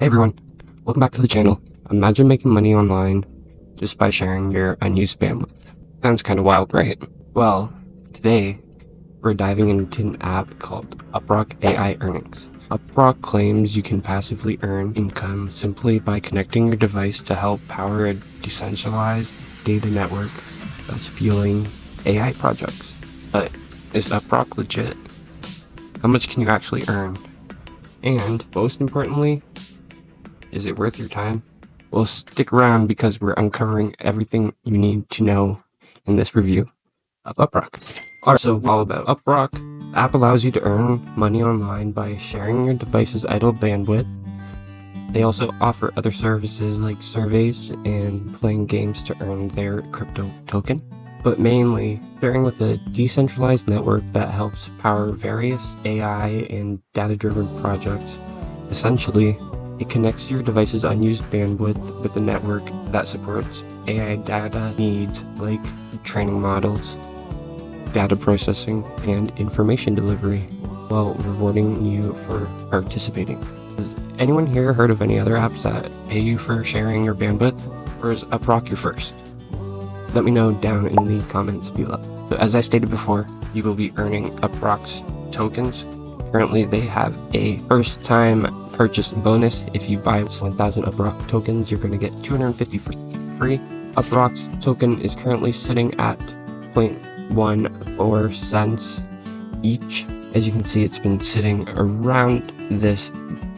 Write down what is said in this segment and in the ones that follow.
Hey everyone, welcome back to the channel. Imagine making money online just by sharing your unused bandwidth. Sounds kind of wild, right? Well, today we're diving into an app called UPROCK AI Earnings. UPROCK claims you can passively earn income simply by connecting your device to help power a decentralized data network that's fueling AI projects. But is UPROCK legit? How much can you actually earn? And most importantly, is it worth your time? Well, stick around because we're uncovering everything you need to know in this review of UPROCK. Alright, so all about UPROCK. The app allows you to earn money online by sharing your device's idle bandwidth. They also offer other services like surveys and playing games to earn their crypto token. But mainly, sharing with a decentralized network that helps power various AI and data-driven projects. Essentially, it connects your device's unused bandwidth with a network that supports AI data needs like training models, data processing, and information delivery, while rewarding you for participating. Has anyone here heard of any other apps that pay you for sharing your bandwidth, or is UPROCK your first? Let me know down in the comments below. So as I stated before, you will be earning UPROCK's tokens. Currently, they have a first-time purchase bonus. If you buy 1,000 UPROCK tokens, you're going to get 250 for free. UPROCK's token is currently sitting at 0.14 cents each. As you can see, it's been sitting around this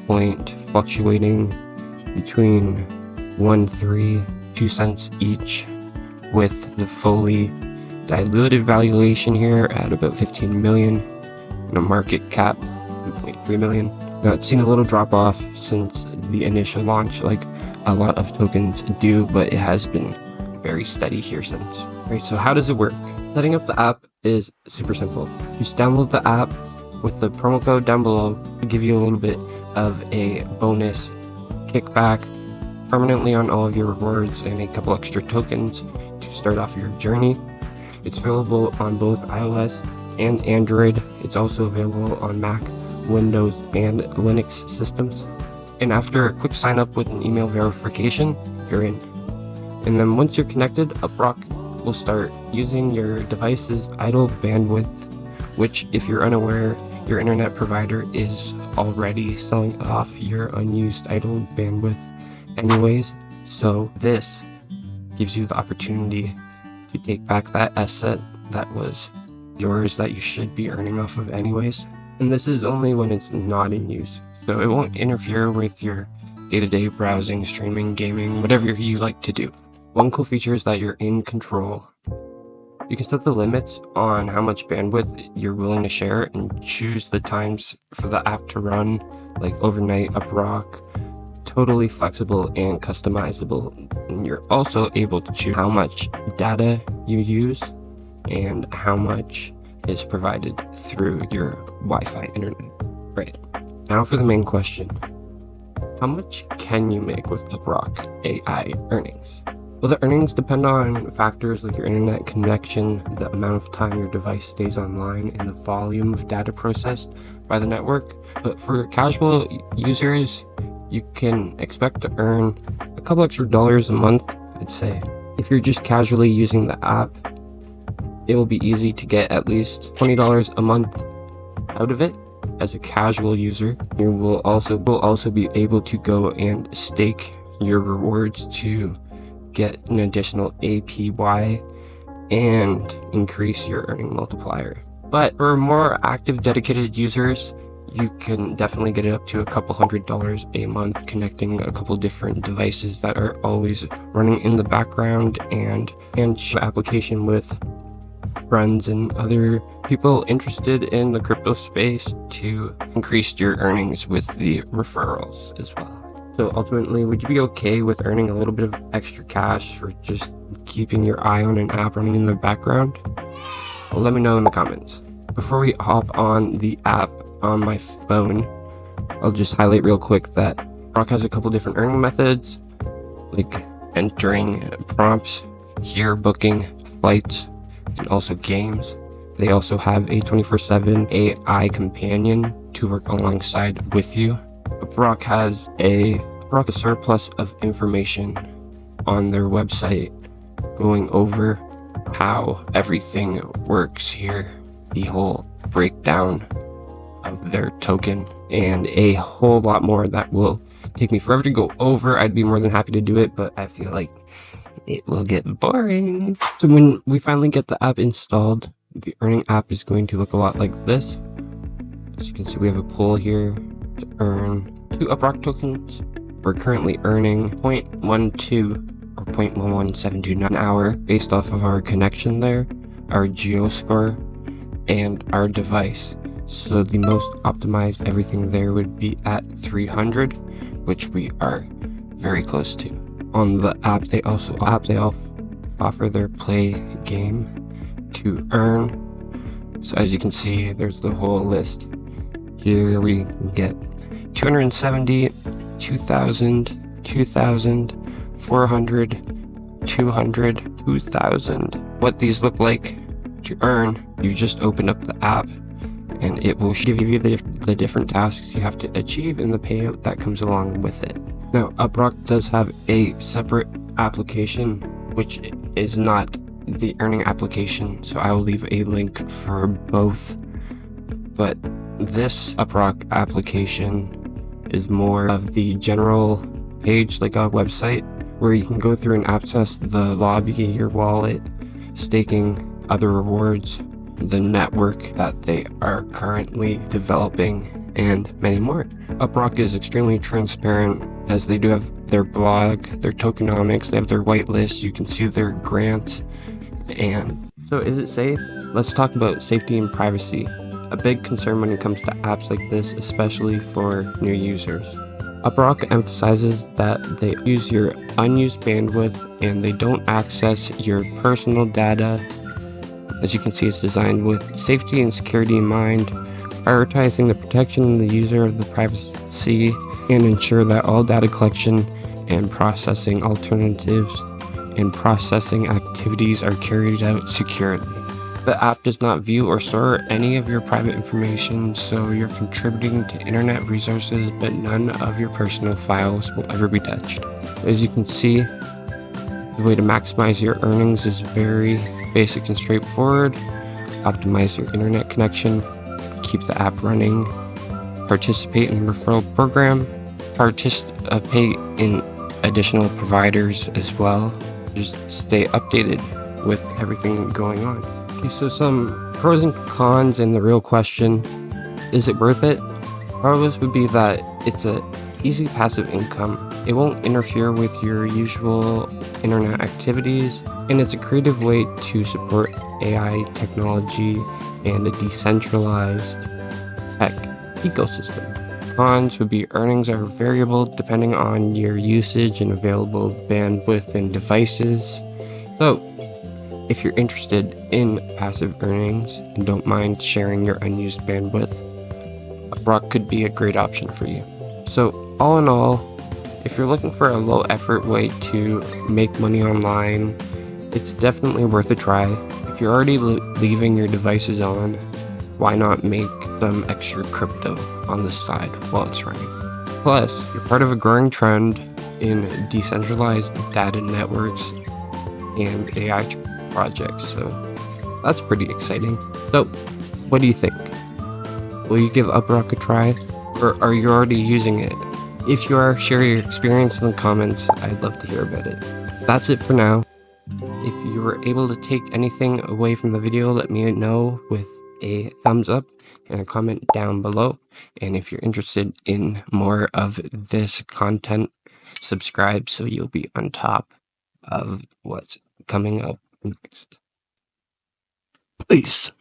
point, fluctuating between 2 cents each, with the fully diluted valuation here at about 15 million and a market cap 2.3 million. Now, it's seen a little drop off since the initial launch, like a lot of tokens do, but it has been very steady here since. Right, so how does it work? Setting up the app is super simple. Just download the app with the promo code down below to give you a little bit of a bonus kickback permanently on all of your rewards and a couple extra tokens to start off your journey. It's available on both iOS and Android. It's also available on Mac, Windows, and Linux systems. And after a quick sign up with an email verification, you're in. And then once you're connected, UPROCK will start using your device's idle bandwidth, which, if you're unaware, your internet provider is already selling off your unused idle bandwidth anyways. So this gives you the opportunity to take back that asset that was yours that you should be earning off of anyways. And this is only when it's not in use, so it won't interfere with your day-to-day browsing, streaming, gaming, whatever you like to do. One cool feature is that you're in control. You can set the limits on how much bandwidth you're willing to share and choose the times for the app to run, like overnight, UPROCK, totally flexible and customizable. And you're also able to choose how much data you use and how much is provided through your Wi-Fi internet. Right, now for the main question. How much can you make with UPROCK AI Earnings? Well, the earnings depend on factors like your internet connection, the amount of time your device stays online, and the volume of data processed by the network. But for casual users, you can expect to earn a couple extra dollars a month, I'd say. If you're just casually using the app, it will be easy to get at least $20 a month out of it. As a casual user, you will also be able to go and stake your rewards to get an additional APY and increase your earning multiplier. But for more active, dedicated users, you can definitely get it up to a couple $100 a month, connecting a couple different devices that are always running in the background and share application with friends and other people interested in the crypto space to increase your earnings with the referrals as well. So ultimately, would you be okay with earning a little bit of extra cash for just keeping your eye on an app running in the background? Well, let me know in the comments. Before we hop on the app on my phone, I'll just highlight real quick that UPROCK has a couple different earning methods, like entering prompts, here booking flights, and also games. They also have a 24/7 AI companion to work alongside with you. UPROCK has a UPROCK a surplus of information on their website going over how everything works here, the whole breakdown of their token, and a whole lot more that will take me forever to go over. I'd be more than happy to do it, but I feel like it will get boring. So when we finally get the app installed, the earning app is going to look a lot like this. As you can see, we have a pool here to earn 2 UPROCK tokens. We're currently earning 0.12 or 0.11729 an hour based off of our connection there, our geo score, and our device. So the most optimized everything there would be at 300, which we are very close to. On the app, they also offer their play game to earn. So as you can see, there's the whole list. Here we get 270, 2,000, 2,000, 400, 200, 2,000. What these look like to earn, you just open up the app and it will give you the different tasks you have to achieve and the payout that comes along with it. Now, UPROCK does have a separate application, which is not the earning application, so I will leave a link for both. But this UPROCK application is more of the general page, like a website, where you can go through and access the lobby, your wallet, staking, other rewards, the network that they are currently developing, and many more. UPROCK is extremely transparent, as they do have their blog, their tokenomics, they have their whitelist, you can see their grants. And so is it safe? Let's talk about safety and privacy. A big concern when it comes to apps like this, especially for new users. UPROCK emphasizes that they use your unused bandwidth and they don't access your personal data. As you can see, it's designed with safety and security in mind, prioritizing the protection of the user of the privacy, and ensure that all data collection and processing alternatives and processing activities are carried out securely. The app does not view or store any of your private information, so you're contributing to internet resources, but none of your personal files will ever be touched. As you can see, the way to maximize your earnings is very basic and straightforward. Optimize your internet connection, keep the app running, participate in the referral program, participate in additional providers as well. Just stay updated with everything going on. Okay, so some pros and cons, and the real question, is it worth it? Pros would be that it's a easy passive income. It won't interfere with your usual internet activities, and it's a creative way to support AI technology and a decentralized tech ecosystem. Cons would be earnings are variable depending on your usage and available bandwidth and devices. So, if you're interested in passive earnings and don't mind sharing your unused bandwidth, UPROCK could be a great option for you. So, all in all, if you're looking for a low effort way to make money online, it's definitely worth a try. If you're already leaving your devices on, why not make some extra crypto on the side while it's running? Plus, you're part of a growing trend in decentralized data networks and AI projects, so that's pretty exciting. So, what do you think? Will you give UPROCK a try, or are you already using it? If you are, share your experience in the comments. I'd love to hear about it. That's it for now. If you were able to take anything away from the video, let me know with a thumbs up and a comment down below. And if you're interested in more of this content, subscribe so you'll be on top of what's coming up next. Peace.